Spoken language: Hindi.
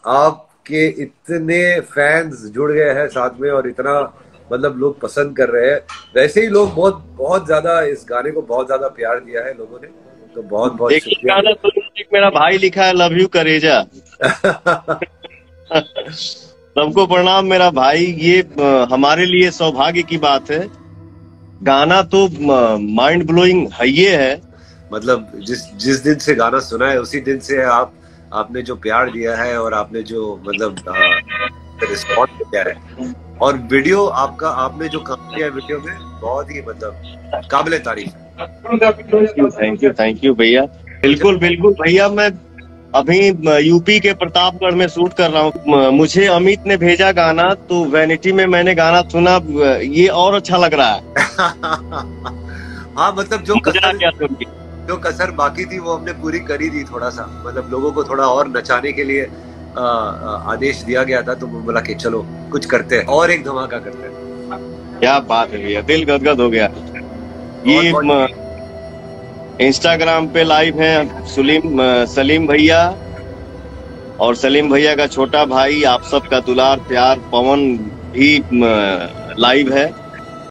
आपके इतने फैंस जुड़ गए हैं साथ में और इतना मतलब लोग पसंद कर रहे हैं। वैसे ही लोग बहुत बहुत ज्यादा इस गाने को बहुत ज्यादा प्यार दिया है लोगों ने, तो बहुत बहुत देखिए शुक्रिया। गाना तो एक मेरा भाई लिखा है, लव यू करेजा। सबको प्रणाम मेरा भाई। ये हमारे लिए सौभाग्य की बात है। गाना तो माइंड ब्लोइंग है, ये है। मतलब जिस जिस दिन से गाना सुना है उसी दिन से आपने जो प्यार दिया है और आपने जो मतलब रिस्पॉन्स दिया है, और वीडियो आपका, आपने जो काम किया है वीडियो में, बहुत ही मतलब काबिले तारीफ है। थैंक यू थैंक यू भैया। बिल्कुल बिल्कुल भैया। मैं अभी यूपी के प्रतापगढ़ में शूट कर रहा हूँ। मुझे अमित ने भेजा गाना, तो वैनिटी में मैंने गाना सुना। ये और अच्छा लग रहा है। हाँ मतलब मजा आ गया सुन के। जो कसर बाकी थी वो हमने पूरी करी दी। थोड़ा सा मतलब लोगों को थोड़ा और नचाने के लिए आदेश दिया गया था, तो बोला कि चलो कुछ करते हैं और एक धमाका करते हैं। क्या बात है भैया, दिल गदगद हो गया। ये इंस्टाग्राम पे लाइव है सलीम भैया, और सलीम भैया का छोटा भाई, आप सबका दुलार प्यार पवन भी लाइव है।